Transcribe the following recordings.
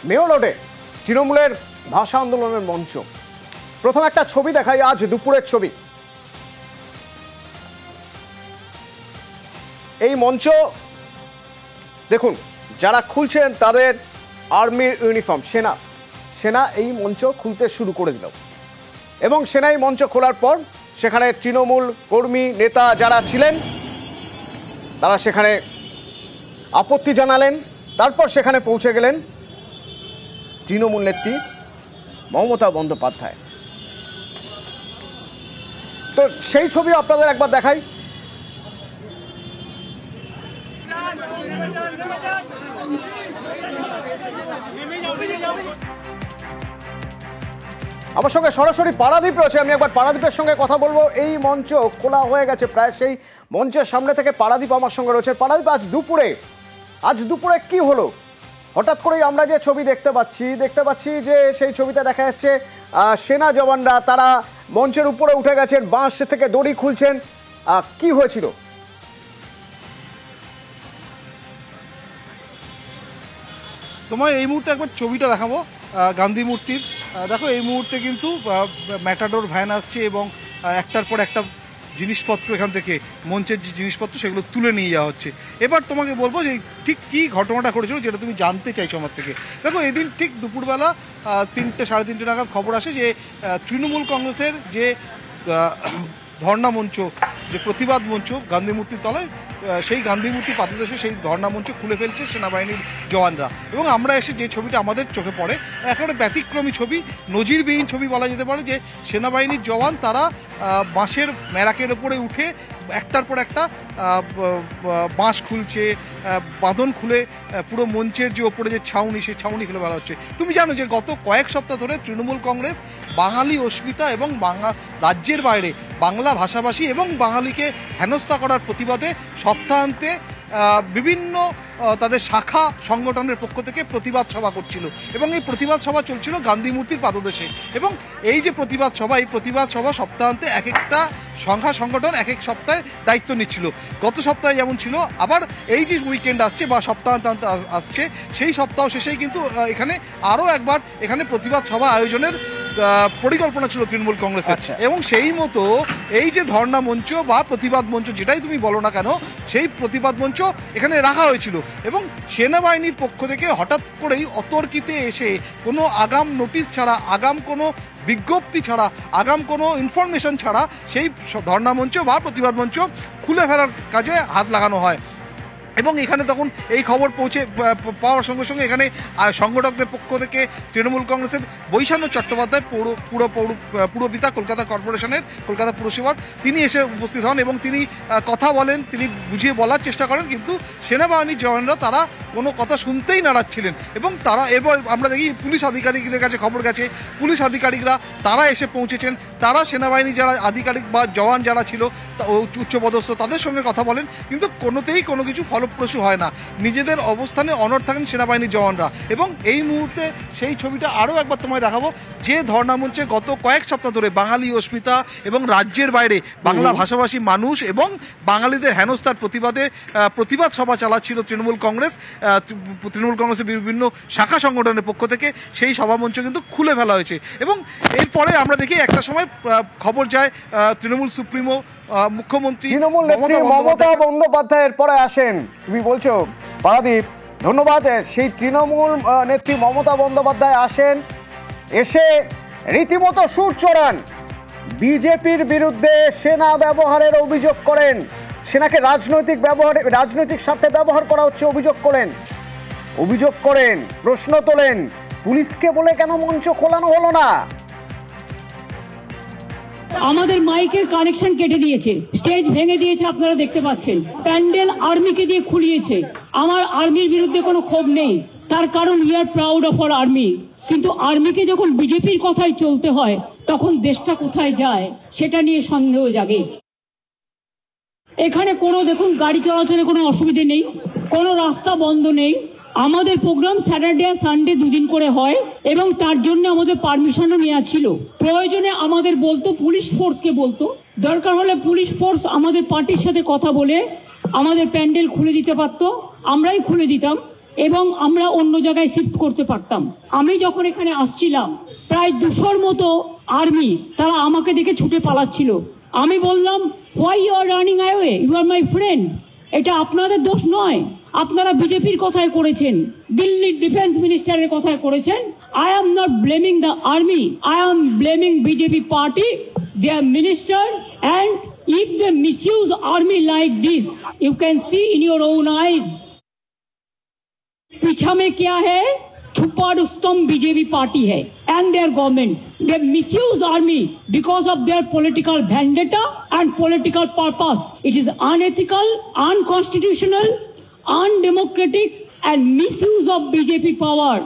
Mayo রোডে তৃণমূলের ভাষা আন্দোলনের মঞ্চ। প্রথম একটা ছবি দেখাই, আজ দুপুরের ছবি। এই মঞ্চ দেখুন, যারা খুলছেন তাদের আর্মির ইউনিফর্ম, সেনা এই মঞ্চ খুলতে শুরু করে দিল। এবং সেনা এই মঞ্চ খোলার পর সেখানে তৃণমূল কর্মী নেতা যারা ছিলেন তারা সেখানে আপত্তি জানালেন। তারপর সেখানে পৌঁছে গেলেন তৃণমূল নেত্রী মমতা বন্দ্যোপাধ্যায়। তো সেই ছবি আপনাদের একবার দেখাই। আমার সঙ্গে সরাসরি পারাদীপ রয়েছে, আমি একবার পারাদীপের সঙ্গে কথা বলবো। এই মঞ্চ খোলা হয়ে গেছে প্রায়, সেই মঞ্চের সামনে থেকে পারাদীপ আমার সঙ্গে রয়েছে। পারাদীপ, আজ দুপুরে কি হলো? হঠাৎ করেই আমরা যে ছবি দেখতে পাচ্ছি যে সেই ছবিতে দেখা যাচ্ছে সেনা জওয়ানরা তারা মঞ্চের উপরে উঠে গেছেন, বাঁশ থেকে দড়ি খুলছেন। কি হয়েছিল? তোমায় এই মুহূর্তে একবার ছবিটা দেখাবো গান্ধী মূর্তির। দেখো, এই মুহূর্তে কিন্তু ম্যাটাডোর ভ্যান আসছে এবং একটার পর একটা জিনিসপত্র এখান থেকে, মঞ্চের যে জিনিসপত্র সেগুলো তুলে নিয়ে যাওয়া হচ্ছে। এবার তোমাকে বলবো যে ঠিক কী ঘটনাটা ঘটেছিল, যেটা তুমি জানতে চাইছো আমার থেকে। দেখো, এদিন ঠিক দুপুরবেলা 3টে সাড়ে 3টে নাগাদ খবর আসে যে তৃণমূল কংগ্রেসের যে ধর্ণা মঞ্চ, যে প্রতিবাদ মঞ্চ গান্ধী মূর্তির তলায়, সেই গান্ধী মূর্তি পাদদেশে সেই ধর্ণা মঞ্চ খুলে ফেলছে সেনাবাহিনীর জওয়ানরা। এবং আমরা এসে যে ছবিটা আমাদের চোখে পড়ে, একেবারে ব্যতিক্রমী ছবি, নজিরবিহীন ছবি বলা যেতে পারে। যে সেনাবাহিনীর জওয়ান তারা বাঁশের ম্যারাকের ওপরে উঠে একটার পর একটা বাঁশ খুলছে, বাঁধন খুলে পুরো মঞ্চের যে ওপরে যে ছাউনি, সেই ছাউনি খুলে ফেলা হচ্ছে। তুমি জানো যে গত কয়েক সপ্তাহ ধরে তৃণমূল কংগ্রেস বাঙালি অস্মিতা এবং রাজ্যের বাইরে বাংলা ভাষাভাষী এবং বাঙালিকে হেনস্থা করার প্রতিবাদে সপ্তাহান্তে বিভিন্ন তাদের শাখা সংগঠনের পক্ষ থেকে প্রতিবাদ সভা করছিল। এবং এই প্রতিবাদ সভা চলছিল গান্ধী মূর্তির পাদদেশে। এবং এই যে প্রতিবাদ সভা, এই প্রতিবাদ সভা সপ্তাহান্তে এক একটা সংগঠন এক এক সপ্তাহে দায়িত্ব নিচ্ছিল। গত সপ্তাহে যেমন ছিল, আবার এই যে উইকেন্ড আসছে বা সপ্তাহান্ত আসছে, সেই সপ্তাহ শেষেই কিন্তু এখানে আরও একবার এখানে প্রতিবাদ সভা আয়োজনের পরিকল্পনা ছিল তৃণমূল কংগ্রেসের। এবং সেই মতো এই যে ধর্ণা মঞ্চ বা প্রতিবাদ মঞ্চ, যেটাই তুমি বলো না কেন, সেই প্রতিবাদ মঞ্চ এখানে রাখা হয়েছিল। এবং সেনাবাহিনীর পক্ষ থেকে হঠাৎ করেই অতর্কিতে এসে কোনো আগাম নোটিশ ছাড়া, আগাম কোনো বিজ্ঞপ্তি ছাড়া, আগাম কোনো ইনফরমেশন ছাড়া সেই ধর্ণা মঞ্চ বা প্রতিবাদ মঞ্চ খুলে ফেলার কাজে হাত লাগানো হয়। এবং এখানে তখন এই খবর পাওয়ার সঙ্গে সঙ্গে এখানে সংগঠকদের পক্ষ থেকে তৃণমূল কংগ্রেসের বৈশান্য চট্টোপাধ্যায়, পুরপিতা কলকাতা কর্পোরেশনের, কলকাতা পুরসভার, তিনি এসে উপস্থিত হন এবং তিনি কথা বলেন, তিনি বুঝিয়ে বলার চেষ্টা করেন। কিন্তু সেনাবাহিনীর জওয়ানরা তারা কোনো কথা শুনতেই নারাজ ছিলেন। এবং তারা এরপর আমরা দেখি পুলিশ আধিকারিকদের কাছে খবর গেছে, পুলিশ আধিকারিকরা তারা এসে পৌঁছেছেন, তারা সেনাবাহিনী যারা আধিকারিক বা জওয়ান যারা ছিল উচ্চপদস্থ তাদের সঙ্গে কথা বলেন। কিন্তু কোনোতেই কোনো কিছু ফলপ্রসূ হয় না, নিজেদের অবস্থানে অনড় থাকেন সেনাবাহিনীর জওয়ানরা। এবং এই মুহূর্তে সেই ছবিটা আরও একবার তোমায় দেখাবো, যে ধর্ণা মঞ্চে গত কয়েক সপ্তাহ ধরে বাঙালি অস্মিতা এবং রাজ্যের বাইরে বাংলা ভাষাভাষী মানুষ এবং বাঙালিদের হেনস্থার প্রতিবাদে প্রতিবাদ সভা চালাচ্ছিল তৃণমূল কংগ্রেসের বিভিন্ন শাখা সংগঠনের পক্ষ থেকে, সেই সভামঞ্চ কিন্তু খুলে ফেলা হয়েছে। এবং এরপরে আমরা দেখি একটা সময় খবর যায় তৃণমূল সুপ্রিমো মুখ্যমন্ত্রী মমতা বন্দ্যোপাধ্যায়ের পরে আসেন। তুমি বলছো পারাদীপ, ধন্যবাদ। সেই তৃণমূল নেত্রী মমতা বন্দ্যোপাধ্যায় আসেন, এসে রীতিমতো সুর চড়ান, বিজেপির বিরুদ্ধে সেনা ব্যবহারের অভিযোগ করেন, সেনাকে রাজনৈতিক স্বার্থে ব্যবহার করা হচ্ছে অভিযোগ করেন, প্রশ্ন তোলেন, পুলিশকে বলে কেন মঞ্চ খোলানো হলো না? আমাদের মাইকের কানেকশন কেটে দিয়েছে, স্টেজ ভেঙে দিয়েছে, আপনারা দেখতে পাচ্ছেন। প্যান্ডেল আর্মিকে দিয়ে খুলিয়েছে। আমার আর্মির বিরুদ্ধে কোনো ক্ষোভ নেই, তার কারণ we are proud of our army. কিন্তু আর্মিকে যখন বিজেপির কথায় চলতে হয়, তখন দেশটা কোথায় যায় সেটা নিয়ে সন্দেহ জাগে। এখানে কোনো দেখুন গাড়ি চলাচলে কোনো অসুবিধে নেই, কোনো রাস্তা বন্ধ নেই। আমাদের প্রোগ্রাম স্যাটারডে আর সানডে দুদিন করে হয় এবং তার জন্য আমাদের পারমিশনও নেওয়া ছিল। প্রয়োজনে আমাদের বলতো, পুলিশ ফোর্সকে বলতো, দরকার হলে পুলিশ ফোর্স আমাদের পার্টির সাথে কথা বলে আমাদের প্যান্ডেল খুলে দিতে পারতো, আমরাই খুলে দিতাম। এবং আমরা অন্য জায়গায় শিফট করতে পারতাম। আমি যখন এখানে আসছিলাম প্রায় 200-র মতো আর্মি তারা আমাকে দেখে ছুটে পালাচ্ছিল। আমি বললাম, why you are running away, you are my friend. এটা আপনাদের দোষ নয়, আপনারা বিজেপির কথায় করেছেন, দিল্লির ডিফেন্স মিনিস্টারের কথায় করেছেন। I am not blaming the army, I am blaming BJP party, their minister, and if they misuse army like this, you can see in your own eyes. पीछा में क्या है? छुपा रुस्तम बीजेपी पार्टी है and their government. They misuse army because of their political vendetta and political purpose. It is unethical, unconstitutional, undemocratic and misuse of BJP power.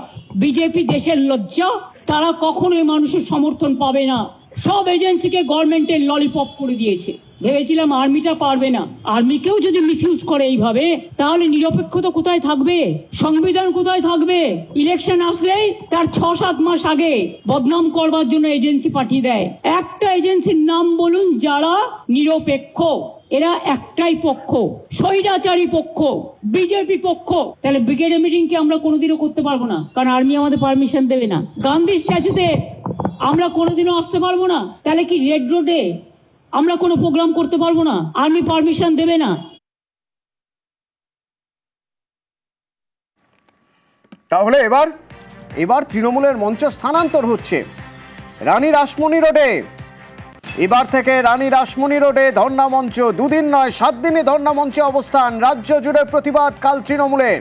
BJP দেশের লজ্জা, তারা কখনোই মানুষের সমর্থন পাবে না। সব এজেন্সিকে গভর্নমেন্টের ললিপপ করে দিয়েছে। ভেবেছিলাম আর্মিটা পারবে না। আর্মিকেও যদি মিসইউজ করে এইভাবে, তাহলে নিরপেক্ষতা কোথায় থাকবে, সংবিধান কোথায় থাকবে? ইলেকশন আসলেই তার 6-7 মাস আগে বদনাম করবার জন্য এজেন্সি পাঠিয়ে দেয়। একটা এজেন্সির নাম বলুন যারা নিরপেক্ষ। এরা একটাই পক্ষ, স্বৈরাচারী পক্ষ, বিজেপি পক্ষ। তাহলে ব্রিগেড মিটিং কি আমরা কোনোদিনও করতে পারবো না, কারণ আর্মি আমাদের পারমিশন দেবে না। গান্ধী স্ট্যাচুতে আমরা কোনোদিনও আসতে পারবো না। তাহলে কি রেড রোডে আমরা কোনো প্রোগ্রাম করতে পারবো না? আর্মি পারমিশন দেবে না। তাহলে এবার তৃণমূলের মঞ্চ স্থানান্তর হচ্ছে রানী রাসমণি রোডে। এবার থেকে রানী রাসমণি রোডে ধর্ণা মঞ্চ, 2 দিন নয় 7 দিনই ধর্ণা মঞ্চে অবস্থান। রাজ্য জুড়ে প্রতিবাদ কাল তৃণমূলের।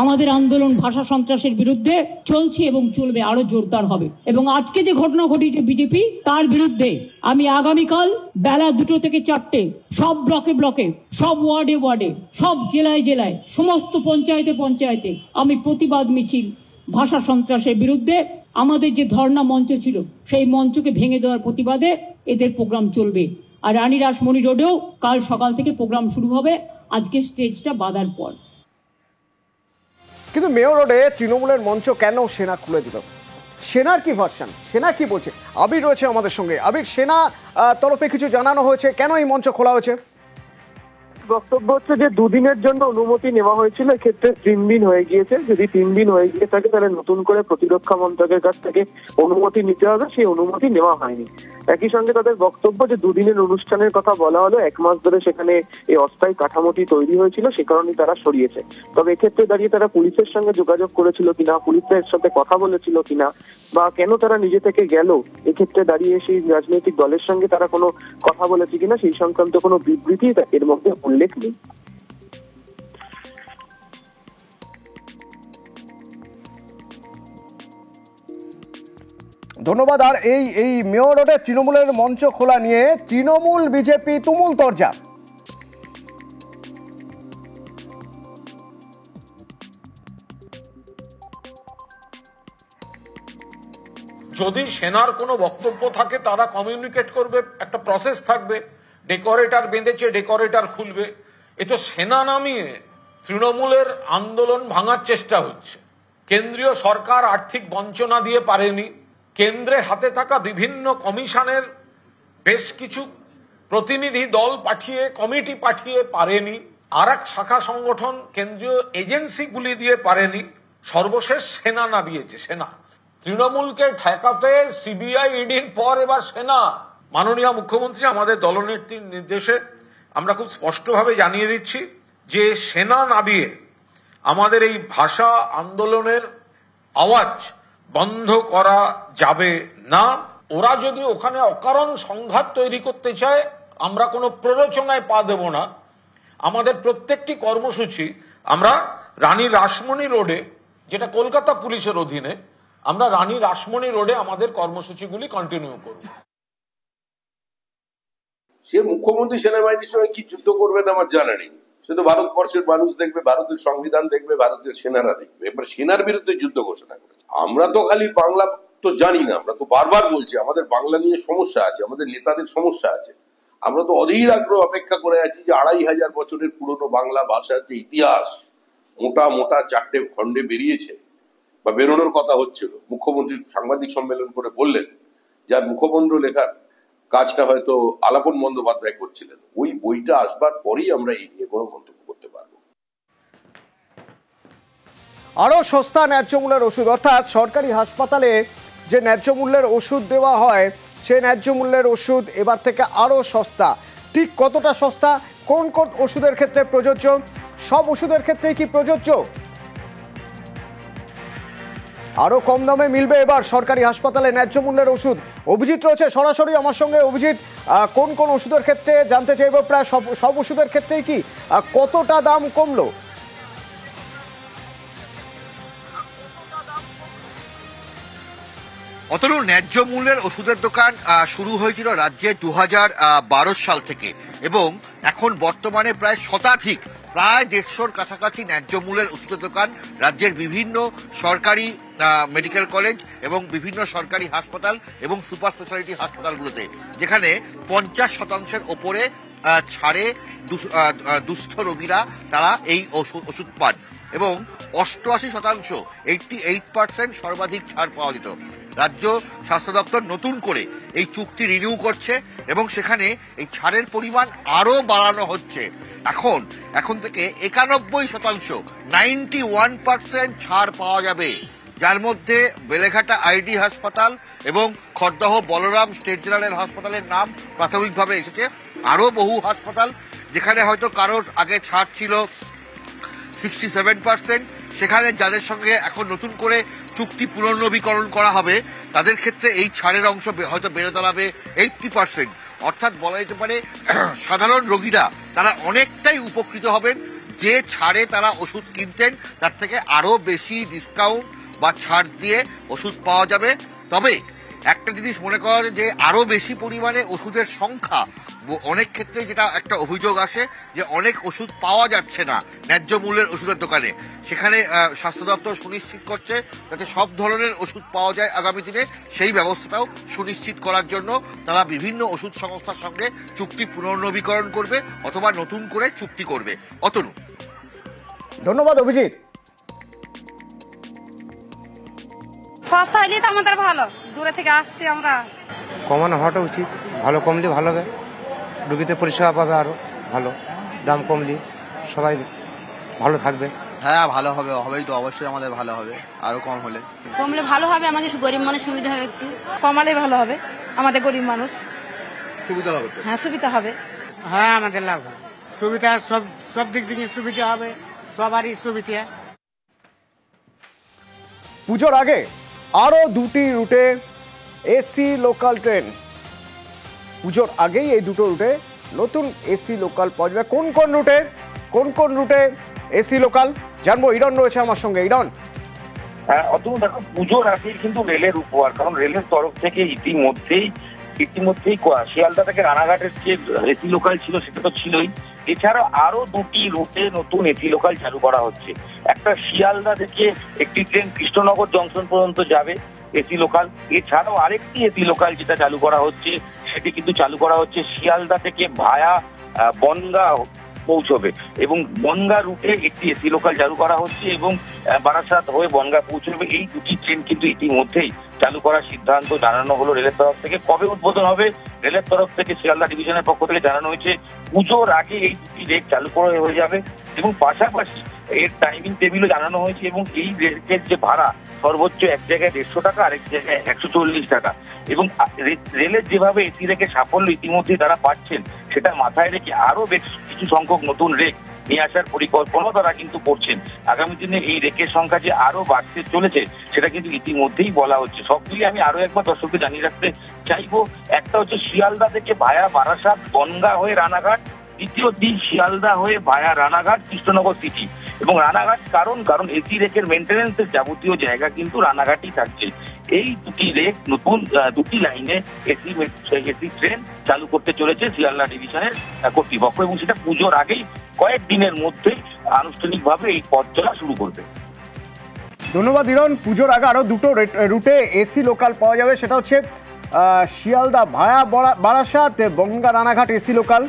আমাদের আন্দোলন ভাষা সন্ত্রাসের বিরুদ্ধে চলছে এবং চলবে, আরো জোরদার হবে। এবং আজকে যে ঘটনা ঘটিয়েছে বিজেপি, তার বিরুদ্ধে আমি আগামীকাল বেলা 2টো থেকে 4টে সব ব্লকে ব্লকে, সব ওয়ার্ডে ওয়ার্ডে, সব জেলায় জেলায়, সমস্ত পঞ্চায়েতে পঞ্চায়েতে আমি প্রতিবাদ মিছিল ভাষা সন্ত্রাসের বিরুদ্ধে, আমাদের যে ধর্ণা মঞ্চ ছিল সেই মঞ্চকে ভেঙে দেওয়ার প্রতিবাদে এদের প্রোগ্রাম চলবে। আর রানী রাসমণি রোডেও কাল সকাল থেকে প্রোগ্রাম শুরু হবে, আজকে স্টেজটা বাঁধার পর। কিন্তু মেয়র রোডে তৃণমূলের মঞ্চ কেন সেনা খুলে দিল? সেনার কি ভার্সন, সেনা কি বলছে? আবির রয়েছে আমাদের সঙ্গে। আবির, সেনা তরফে কিছু জানানো হয়েছে, কেন এই মঞ্চ খোলা হয়েছে? বক্তব্য হচ্ছে যে 2 দিনের জন্য অনুমতি নেওয়া হয়েছিল, এক্ষেত্রে 3 দিন হয়ে গিয়েছে। যদি 3 দিন হয়ে গিয়ে থাকে তাহলে নতুন করে প্রতিরক্ষা মন্ত্রকের কাছ থেকে অনুমতি নিতে হবে, সেই অনুমতি নেওয়া হয়নি। একই সঙ্গে তাদের বক্তব্য যে 2 দিনের অনুষ্ঠানের কথা বলা হলো, 1 মাস ধরে সেখানে এই অস্থায়ী কাঠামোটি তৈরি হয়েছিল, সে কারণেই তারা সরিয়েছে। তবে এক্ষেত্রে দাঁড়িয়ে তারা পুলিশের সঙ্গে যোগাযোগ করেছিল কিনা, পুলিশের সাথে কথা বলেছিল কিনা, বা কেন তারা নিজে থেকে গেল, এক্ষেত্রে দাঁড়িয়ে সেই রাজনৈতিক দলের সঙ্গে তারা কোনো কথা বলেছে কিনা, সেই সংক্রান্ত কোনো বিবৃতি এর মধ্যে উল্লেখ নেই। ধন্যবাদ। আর এই মেয়র রোডে তৃণমূলের মঞ্চ খোলা নিয়ে তৃণমূল বিজেপি তুমুল তরজা। যদি সেনার কোনো বক্তব্য থাকে তারা কমিউনিকেট করবে, একটা প্রসেস থাকবে। ডেকোরেটর বেঁধেছে, ডেকোরেটর খুলবে। এ তো সেনা নামিয়ে তৃণমূলের আন্দোলন ভাঙার চেষ্টা হচ্ছে। কেন্দ্রীয় সরকার আর্থিক বঞ্চনা দিয়ে পারেনি, কেন্দ্রের হাতে থাকা বিভিন্ন কমিশনের বেশ কিছু প্রতিনিধি দল পাঠিয়ে, কমিটি পাঠিয়ে পারেনি, আর এক শাখা সংগঠন কেন্দ্রীয় এজেন্সিগুলি দিয়ে পারেনি, সর্বশেষ সেনা নামিয়েছে। সেনা তৃণমূলকে ঠেকাতে সিবিআই ইডির পর এবার সেনা। মাননীয় মুখ্যমন্ত্রী আমাদের দলনেত্রীর নির্দেশে আমরা খুব স্পষ্টভাবে জানিয়ে দিচ্ছি যে সেনা নামিয়ে আমাদের এই ভাষা আন্দোলনের আওয়াজ বন্ধ করা যাবে না। ওরা যদি ওখানে অকারণ সংঘাত তৈরি করতে চায়, আমরা কোনো প্ররোচনায় পা দেব না। আমাদের প্রত্যেকটি কর্মসূচি আমরা রানী রাসমণি রোডে, যেটা কলকাতা পুলিশের অধীনে, আমরা রানী রাসমণি রোডে আমাদের কর্মসূচিগুলি কন্টিনিউ করব। সে মুখ্যমন্ত্রী সেনাবাহিনীর সঙ্গে কি যুদ্ধ করবেন আমার জানা নেই। সে তো ভারতবর্ষের মানুষ দেখবে, ভারতের সংবিধান দেখবে, ভারতের সেনারা দেখবে। এবার সেনার বিরুদ্ধে যুদ্ধ ঘোষণা করেছে। আমরা তো খালি বাংলা তো জানি না, আমরা তো বারবার বলছি আমাদের বাংলা নিয়ে সমস্যা আছে, আমাদের নেতাদের সমস্যা আছে। আমরা তো অধীর আগ্রহ অপেক্ষা করে আছি যে 2500 বছরের পুরনো বাংলা ভাষার যে ইতিহাস মোটা মোটা 4টে খণ্ডে বেরিয়েছে বা বেরোনোর কথা হচ্ছিল, মুখ্যমন্ত্রী সাংবাদিক সম্মেলন করে বললেন, যার মুখমন্ত্র লেখার কাজটা হয়তো আলাপন বন্দ্যোপাধ্যায় করছিলেন। ওই বইটা আসবার পরেই আমরা এই নিয়ে কোনো মন্তব্য করতে পারবো। আরও সস্তা ন্যায্য মূল্যের ওষুধ, অর্থাৎ সরকারি হাসপাতালে যে ন্যায্য মূল্যের ওষুধ দেওয়া হয় সেই ন্যায্য মূল্যের ওষুধ এবার থেকে আরও সস্তা। ঠিক কতটা সস্তা, কোন কোন ওষুধের ক্ষেত্রে প্রযোজ্য, সব ওষুধের ক্ষেত্রেই কি প্রযোজ্য? আরও কম দামে মিলবে এবার সরকারি হাসপাতালে ন্যায্য মূল্যের ওষুধ। অভিজিৎ রয়েছে সরাসরি আমার সঙ্গে। অভিজিৎ, কোন কোন ওষুধের ক্ষেত্রে জানতে চাইব? প্রায় সব ওষুধের ক্ষেত্রেই কি কতটা দাম কমলো? অতনু, ন্যায্য মূল্যের ওষুধের দোকান শুরু হয়েছিল রাজ্যে 2012 সাল থেকে এবং এখন বর্তমানে প্রায় শতাধিক, প্রায় 150-র কাছাকাছি ন্যায্য মূল্যের ওষুধের দোকান রাজ্যের বিভিন্ন সরকারি মেডিকেল কলেজ এবং বিভিন্ন সরকারি হাসপাতাল এবং সুপার স্পেশালিটি হাসপাতালগুলোতে, যেখানে 50% ওপরে ছাড়ে দুস্থ রোগীরা তারা এই ওষুধ পান এবং 88% 88% সর্বাধিক ছাড় পাওয়া যেত। রাজ্য স্বাস্থ্য দপ্তর নতুন করে এই চুক্তি রিনিউ করছে এবং সেখানে এই ছাড়ের পরিমাণ আরো বাড়ানো হচ্ছে। এখন থেকে 91% 91% ছাড় পাওয়া যাবে, যার মধ্যে বেলেঘাটা আইডি হাসপাতাল এবং খড়দহ বলরাম স্টেট জেনারেল হাসপাতালের নাম প্রাথমিকভাবে এসেছে। আরো বহু হাসপাতাল যেখানে হয়তো কারোর আগে ছাড় ছিল 67%, সেখানে যাদের সঙ্গে এখন নতুন করে চুক্তি পুনর্নবীকরণ করা হবে তাদের ক্ষেত্রে এই ছাড়ের অংশ হয়তো বেড়ে দাঁড়াবে 80%। অর্থাৎ বলা যেতে পারে সাধারণ রোগীরা তারা অনেকটাই উপকৃত হবেন। যে ছাড়ে তারা ওষুধ কিনতেন তার থেকে আরো বেশি ডিসকাউন্ট বা ছাড় দিয়ে ওষুধ পাওয়া যাবে। তবে একটা জিনিস মনে করা যায় যে আরো বেশি পরিমাণে ওষুধের সংখ্যা, অনেক ক্ষেত্রে যেটা একটা অভিযোগ আসে যে অনেক ওষুধ পাওয়া যাচ্ছে না ন্যায্য মূল্যের ওষুধের দোকানে, সেখানে স্বাস্থ্য দপ্তর সুনিশ্চিত করছে যাতে সব ধরনের ওষুধ পাওয়া যায় আগামী দিনে। সেই ব্যবস্থাটাও সুনিশ্চিত করার জন্য তারা বিভিন্ন ওষুধ সংস্থার সঙ্গে চুক্তি পুনর্নবীকরণ করবে অথবা নতুন করে চুক্তি করবে। অতনু, ধন্যবাদ অভিজিৎ। সস্তা হইলে তো আমাদের ভালো, দূরে থেকে আসছি আমরা। কমানো হওয়াটা উচিত, ভালো কমলে ভালো হবে, রোগীতে পরিষেবা পাবে আরো ভালো, দাম কমলে সবাই ভালো থাকবে। হ্যাঁ ভালো হবে, হবেই তো, অবশ্যই আমাদের ভালো হবে, আরো কম হলে। কমলে ভালো হবে, আমাদের গরিব মানুষ সুবিধা হবে, একটু কমালে ভালো হবে, আমাদের গরিব মানুষ সুবিধা হবে। হ্যাঁ সুবিধা হবে, হ্যাঁ আমাদের লাভ হবে, সুবিধা সব দিক থেকে সুবিধা হবে, সবারই সুবিধা। পুজোর আগে আরও 2টি রুটে এসি লোকাল ট্রেন, পুজোর আগেই এই দুটো রুটে নতুন এসি লোকাল পাওয়া যাবে। কোন কোন রুটে এসি লোকাল জানবো। ইরন রয়েছে আমার সঙ্গে। ইরন, অতনু দেখো, পুজোর আগেই কিন্তু রেলের উপহার, কারণ রেলের তরফ থেকে ইতিমধ্যেই শিয়ালদা থেকে রানাঘাটের যে এসি লোকাল ছিল সেটা তো ছিলই, এছাড়াও আরো 2টি রুটে নতুন এসি লোকাল চালু করা হচ্ছে। একটা শিয়ালদা থেকে একটি ট্রেন কৃষ্ণনগর জংশন পর্যন্ত যাবে এসি লোকাল, এছাড়াও আরেকটি এসি লোকাল যেটা চালু করা হচ্ছে সেটি কিন্তু চালু করা হচ্ছে শিয়ালদা থেকে ভায়া বনগা পৌঁছবে এবং বনগা রুটে একটি এসি লোকাল চালু করা হচ্ছে এবং বারাসাত হয়ে বনগা পৌঁছবে। এই 2টি ট্রেন কিন্তু ইতিমধ্যেই চালু করার সিদ্ধান্ত জানানো হলো রেলের তরফ থেকে। কবে উদ্বোধন হবে, রেলের তরফ থেকে শিয়ালদা ডিভিশনের পক্ষ থেকে জানানো হয়েছে পুজোর আগে এই 2টি রেক চালু করা হয়ে যাবে এবং পাশাপাশি এর টাইমিং টেবিলও জানানো হয়েছে এবং এই রেকের যে ভাড়া সর্বোচ্চ এক জায়গায় 150 টাকা, আরেক জায়গায় 140 টাকা এবং রেলের যেভাবে এসি রেকের সাফল্য ইতিমধ্যেই তারা পাচ্ছেন সেটা মাথায় রেখে আরো বেশ কিছু সংখ্যক নতুন রেক নিয়ে আসার পরিকল্পনা তারা কিন্তু করছেন। আগামী দিনে এই রেকের সংখ্যা যে আরো বাড়তে চলেছে সেটা কিন্তু ইতিমধ্যেই বলা হচ্ছে। সব মিলিয়ে আমি আরো একবার দর্শককে জানিয়ে রাখতে চাইবো, একটা হচ্ছে শিয়ালদা থেকে ভায়া বারাসাত বনগা হয়ে রানাঘাট, দ্বিতীয়টি শিয়ালদা হয়ে ভায়া রানাঘাট কৃষ্ণনগর সিটি এবং রানাঘাট কারণ এসি রেকের মেনটেন্যান্সের যাবতীয় জায়গা কিন্তু রানাঘাটই থাকছে। এই 2টি রেক নতুন 2টি লাইনে এসি ট্রেন চালু করতে চলেছে শিয়ালদা ডিভিশনের কর্তৃপক্ষ এবং সেটা পুজোর আগেই কয়েকদিনের মধ্যে আনুষ্ঠানিকভাবে এই পথ চলা শুরু করবে। ধন্যবাদ ইরন। পুজোর আগে আরও 2টো রুটে এসি লোকাল পাওয়া যাবে, সেটা হচ্ছে Sealdah via Barasat Bongaon Ranaghat AC local.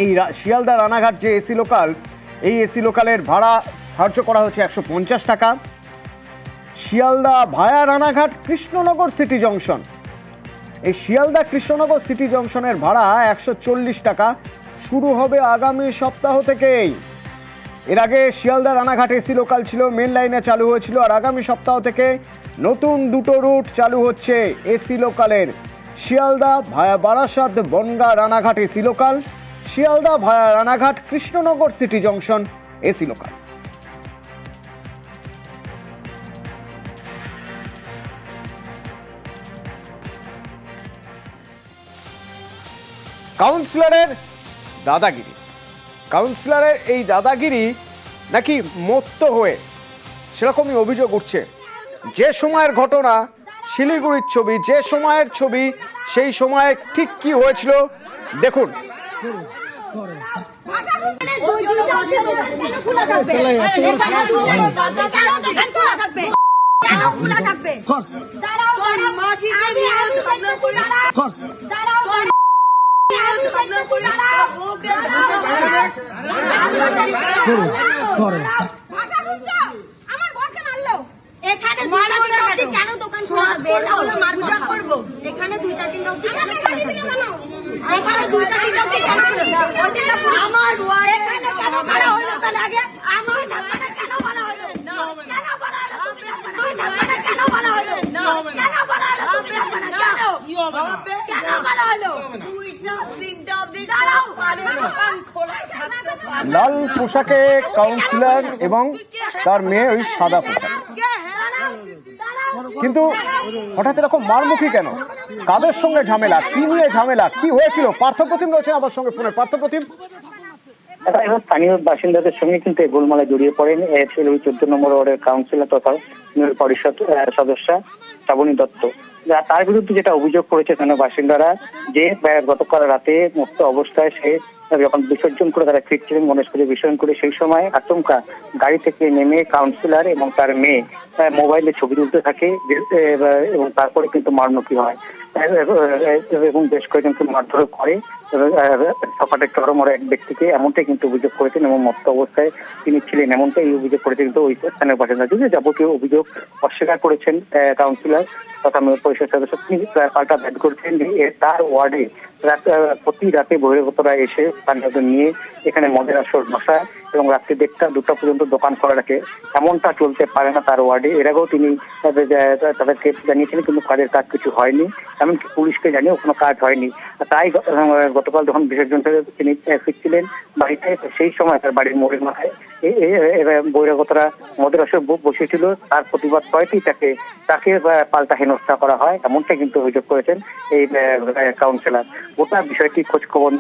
এই শিয়ালদা রানাঘাট যে এসি লোকাল, এই এসি লোকালের ভাড়া ধার্য করা হচ্ছে 150 টাকা। Sealdah via Ranaghat Krishnanagar city junction, এই শিয়ালদা কৃষ্ণনগর সিটি জংশনের ভাড়া 140 টাকা, শুরু হবে আগামী সপ্তাহ থেকেই। এর আগে শিয়ালদা রানাঘাট এসি লোকাল ছিল, মেন লাইনে চালু হয়েছিল, আর আগামী সপ্তাহ থেকে নতুন দুটো রুট চালু হচ্ছে এসি লোকালের। Sealdah via Barasat Bangaon Ranaghat AC local, Sealdah via Ranaghat Krishnanagar city junction AC local. কাউন্সিলরের দাদাগিরি, কাউন্সিলরের এই দাদাগিরি নাকি মত্ত হয়ে, সেরকমই অভিযোগ উঠছে। যে সময়ের ঘটনা শিলিগুড়ির ছবি, যে সময়ের ছবি, সেই সময়ে ঠিক কি হয়েছিল দেখুন। কেন দোকান করবো? এখানে 2-4 লোক এখানে 2-4 লোক আমার ওয়ার্ডে কেন বলা হলো? তাহলে আগে আমার ঢাকাটা কেন বলা হলো? কেন বলা হলো? কেন বলা হলো? কেন বলা হলো? কেন বলা হলো? 2-3টা অবধি দাঁড়াও, দোকান খোলা। লাল পোশাকে কাউন্সিলর এবং তার মেয়ে ওই সাদা পোশাকে, কিন্তু হঠাৎ এরকম মারমুখী কেন? কাদের সঙ্গে ঝামেলা, কি নিয়ে ঝামেলা, কি হয়েছিল? পার্থপ্রতিম রয়েছেন আমার সঙ্গে ফোনে। পার্থপ্রতিম, স্থানীয় বাসিন্দাদের সঙ্গে কিন্তু এই গোলমালে জড়িয়ে পড়েন 14 নম্বর ওয়ার্ডের কাউন্সিলর তথা মেয়র পরিষদ সদস্যা শ্রাবণী দত্ত। তার বিরুদ্ধে যেটা অভিযোগ করেছে স্থানীয় বাসিন্দারা, যে গতকাল রাতে মুক্ত অবস্থায় সে যখন বিসর্জন করে তারা ফিরছিলেন গণেশ পুজো বিসর্জন করে, সেই সময় আচমকা গাড়ি থেকে নেমে কাউন্সিলর এবং তার মেয়ে মোবাইলে ছবি তুলতে থাকে এবং তারপরে কিন্তু মারমুখী হয় এবং বেশ কয়েকজনকে মারধর করে, সকালে চরমরা এক ব্যক্তিকে, এমনটাই কিন্তু অভিযোগ করেছেন এবং মত্ত অবস্থায় তিনি ছিলেন, এমনটাই অভিযোগ করেছেন কিন্তু ওই স্থানীয় বাসিন্দা। যদি যাবতীয় অভিযোগ অস্বীকার করেছেন কাউন্সিলর তথা মেয়র পরিষদ সদস্য, তিনি পাল্টা দাবি করেছেন যে তার ওয়ার্ডে প্রতি রাতে বহিরাগতরা এসে স্থানীয়দের নিয়ে এখানে মদের আসর বসায় এবং রাত্রি 1টা-2টা পর্যন্ত দোকান খোলা রাখে। এমনটা চলতে পারে না তার ওয়ার্ডে। এর আগেও তিনি তাদেরকে জানিয়েছিলেন, কিন্তু কাজের কাজ কিছু হয়নি, এমনকি পুলিশকে জানিয়েও কোনো কাজ হয়নি। তাই গতকাল যখন বিসর্জন থেকে তিনি ফিরছিলেন বাড়িতে, সেই সময় তার বাড়ির মোড়ের মাথায় বহিরাগতরা মদের আসর বসেছিল। তার প্রতিবাদ করেই তাকে পাল্টা হেনস্থা করা হয়, এমনটা কিন্তু অভিযোগ করেছেন এই কাউন্সিলর। গোটা বিষয়টি খোঁজ খবর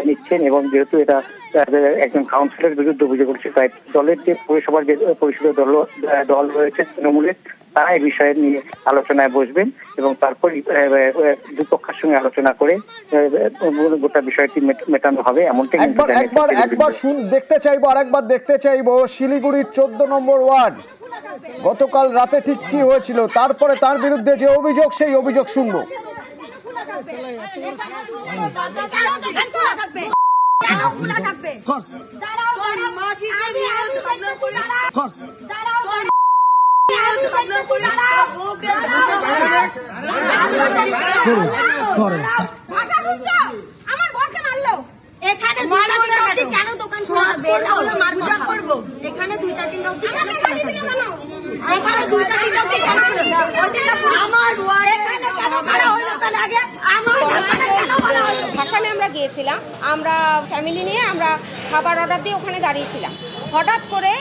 নিচ্ছেন এবং যেহেতু এটা একজন কাউন্সিলরের বিরুদ্ধে অভিযোগ করছে, তাই দলের যে পরিষেবার যে পরিষদের দল রয়েছে তৃণমূলের, তারা এই বিষয়ে নিয়ে আলোচনায় বসবেন এবং তারপর দুপক্ষের সঙ্গে আলোচনা করে গোটা বিষয়টি মেটানো হবে, এমনটাই একবার দেখতে চাইবো, আরেকবার দেখতে চাইবো শিলিগুড়ির 14 নম্বর ওয়ার্ড গতকাল রাতে ঠিক কি হয়েছিল, তারপরে তার বিরুদ্ধে যে অভিযোগ সেই অভিযোগ শুনবো। এখানে কেন দোকান করবো? এখানে 2-4 লোক এখানে 2-4 লোক আমার ভাসানে আমরা গিয়েছিলাম, আমরা ফ্যামিলি নিয়ে আমরা খাবার অর্ডার দিয়ে ওখানে দাঁড়িয়েছিলাম। হঠাৎ করে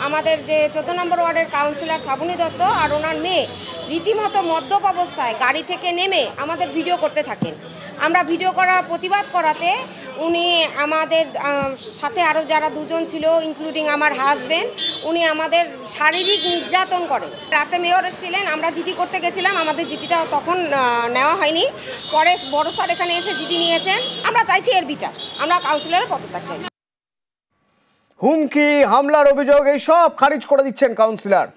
আমাদের যে 14 নম্বর ওয়ার্ডের কাউন্সিলর শ্রাবণী দত্ত আর ওনার মেয়ে রীতিমতো মদ্যপ অবস্থায় গাড়ি থেকে নেমে আমাদের ভিডিও করতে থাকেন। আমরা ভিডিও করার প্রতিবাদ করাতে উনি আমাদের সাথে আরও যারা দুজন ছিল ইনক্লুডিং আমার হাজব্যান্ড, উনি আমাদের শারীরিক নির্যাতন করেন। রাতে মেয়র এসেছিলেন, আমরা জিডি করতে গেছিলাম, আমাদের জিডিটা তখন নেওয়া হয়নি, পরে বড় স্যার এখানে এসে জিডি নিয়েছেন। আমরা চাইছি এর বিচার, আমরা কাউন্সিলরের পদত্যাগ চাইছি। হুমকি, হামলার অভিযোগ এই সব খারিজ করে দিচ্ছেন কাউন্সিলর,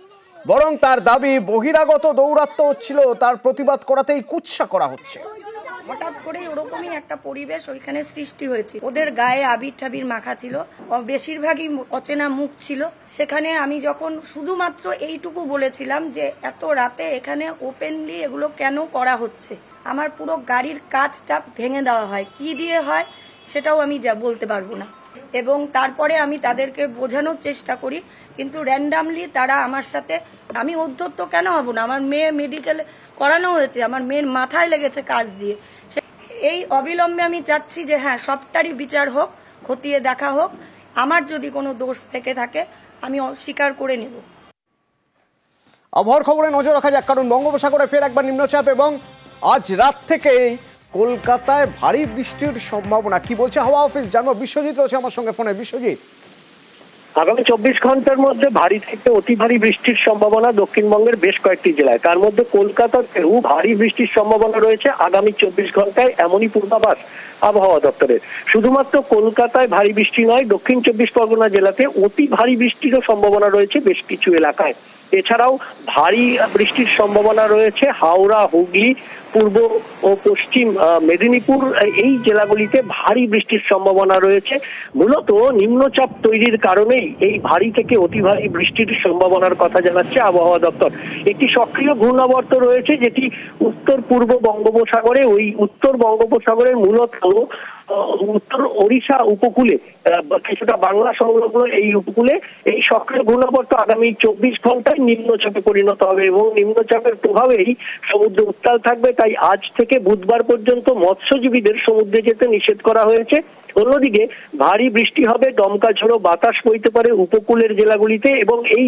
বরং তার দাবি বহিরাগত দৌরাত্ম্য হচ্ছিল, তার প্রতিবাদ করাতেই কুৎসা করা হচ্ছে। হঠাৎ করে ওরকমই একটা পরিবেশ ওইখানে সৃষ্টি হয়েছে। ওদের গায়ে আবির ঠাবির মাখা ছিল, বেশিরভাগই অচেনা মুখ ছিল। সেখানে আমি যখন শুধুমাত্র এইটুকু বলেছিলাম যে এত রাতে এখানে ওপেনলি এগুলো কেন করা হচ্ছে, আমার পুরো গাড়ির কাঁচটা ভেঙে দেওয়া হয়, কি দিয়ে হয় সেটাও আমি বলতে পারবো না। এবং তারপরে আমি তাদেরকে বোঝানোর চেষ্টা করি, কিন্তু র্যান্ডামলি তারা আমার সাথে, আমি উদ্ধত্ত কেন হব না? আমার মেয়ে মেডিকেলে করানো হয়েছে, আমার মেয়ের মাথায় লেগেছে কাজ দিয়ে। এই অবিলম্বে আমি চাচ্ছি যে হ্যাঁ, সবটারই বিচার হোক, খতিয়ে দেখা হোক। আমার যদি কোনো দোষ থেকে থাকে আমি স্বীকার করে নেব। আবহাওয়ার খবরে নজর রাখা যাক, কারণ বঙ্গোপসাগরে ফের একবার নিম্নচাপ এবং আজ রাত থেকেই কলকাতায় ভারী বৃষ্টির সম্ভাবনা। কি বলছে হাওয়া অফিস জানবো। বিশ্বজিৎ রয়েছে আমার সঙ্গে ফোনে। বিশ্বজিৎ, আগামী 24 ঘন্টার মধ্যে ভারী থেকে অতি ভারী বৃষ্টির সম্ভাবনা দক্ষিণবঙ্গের বেশ কয়েকটি জেলায়, তার মধ্যে কলকাতাতেও ভারী বৃষ্টির সম্ভাবনা রয়েছে আগামী 24 ঘন্টায়, এমনই পূর্বাভাস আবহাওয়া দপ্তরের। শুধুমাত্র কলকাতায় ভারী বৃষ্টি নয়, দক্ষিণ 24 পরগনা জেলাতে অতি ভারী বৃষ্টিরও সম্ভাবনা রয়েছে বেশ কিছু এলাকায়। এছাড়াও ভারী বৃষ্টির সম্ভাবনা রয়েছে হাওড়া, হুগলি, পূর্ব ও পশ্চিম মেদিনীপুর, এই জেলাগুলিতে ভারী বৃষ্টির সম্ভাবনা রয়েছে। মূলত নিম্নচাপ তৈরির কারণেই এই ভারী থেকে অতি ভারী বৃষ্টির সম্ভাবনার কথা জানাচ্ছে আবহাওয়া দপ্তর। একটি সক্রিয় ঘূর্ণাবর্ত রয়েছে যেটি উত্তর পূর্ব বঙ্গোপসাগরে, ওই উত্তর বঙ্গোপসাগরের মূলত উত্তর ওড়িশা উপকূলে, কিছুটা বাংলা সংলগ্ন এই উপকূলে এই সক্রিয় ঘূর্ণাবর্ত আগামী 24 ঘন্টায় নিম্নচাপে পরিণত হবে এবং নিম্নচাপের প্রভাবেই সমুদ্র উত্তাল থাকবে। তাই আজ থেকে বুধবার পর্যন্ত মৎস্যজীবীদের সমুদ্রে যেতে নিষেধ করা হয়েছে। অন্যদিকে ভারী বৃষ্টি হবে, দমকা ঝোড়ো বাতাস বইতে পারে উপকূলের জেলাগুলিতে এবং এই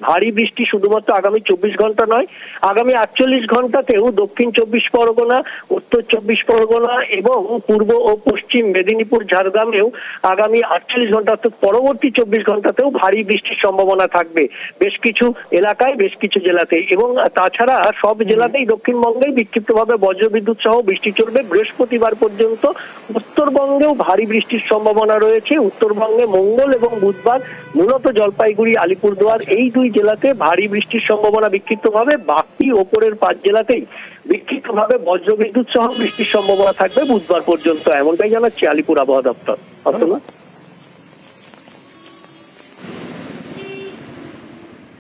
ভারী বৃষ্টি শুধুমাত্র আগামী 24 ঘন্টা নয়, আগামী 48 ঘন্টাতেও দক্ষিণ 24 পরগনা, উত্তর 24 পরগনা এবং পূর্ব ও পশ্চিম মেদিনীপুর, ঝাড়গ্রামেও আগামী 48 ঘন্টা অর্থাৎ পরবর্তী 24 ঘন্টাতেও ভারী বৃষ্টির সম্ভাবনা থাকবে বেশ কিছু এলাকায়, বেশ কিছু জেলাতে। এবং তাছাড়া সব জেলাতেই দক্ষিণবঙ্গেই বিক্ষিপ্তভাবে বজ্রবিদ্যুৎ সহ বৃষ্টি চলবে বৃহস্পতিবার পর্যন্ত। উত্তরবঙ্গেও ভারী বৃষ্টির সম্ভাবনা রয়েছে। উত্তরবঙ্গে মঙ্গল এবং বুধবার মূলত জলপাইগুড়ি, আলিপুরদুয়ার এই দুই জেলাতে ভারী বৃষ্টির সম্ভাবনা বিক্ষিপ্তভাবে, বাকি ওপরের 5 জেলাতেই বিক্ষিপ্তভাবে বজ্রবিদ্যুৎ সহ বৃষ্টির সম্ভাবনা থাকবে বুধবার পর্যন্ত, এমনটাই জানাচ্ছে আলিপুর আবহাওয়া দপ্তর।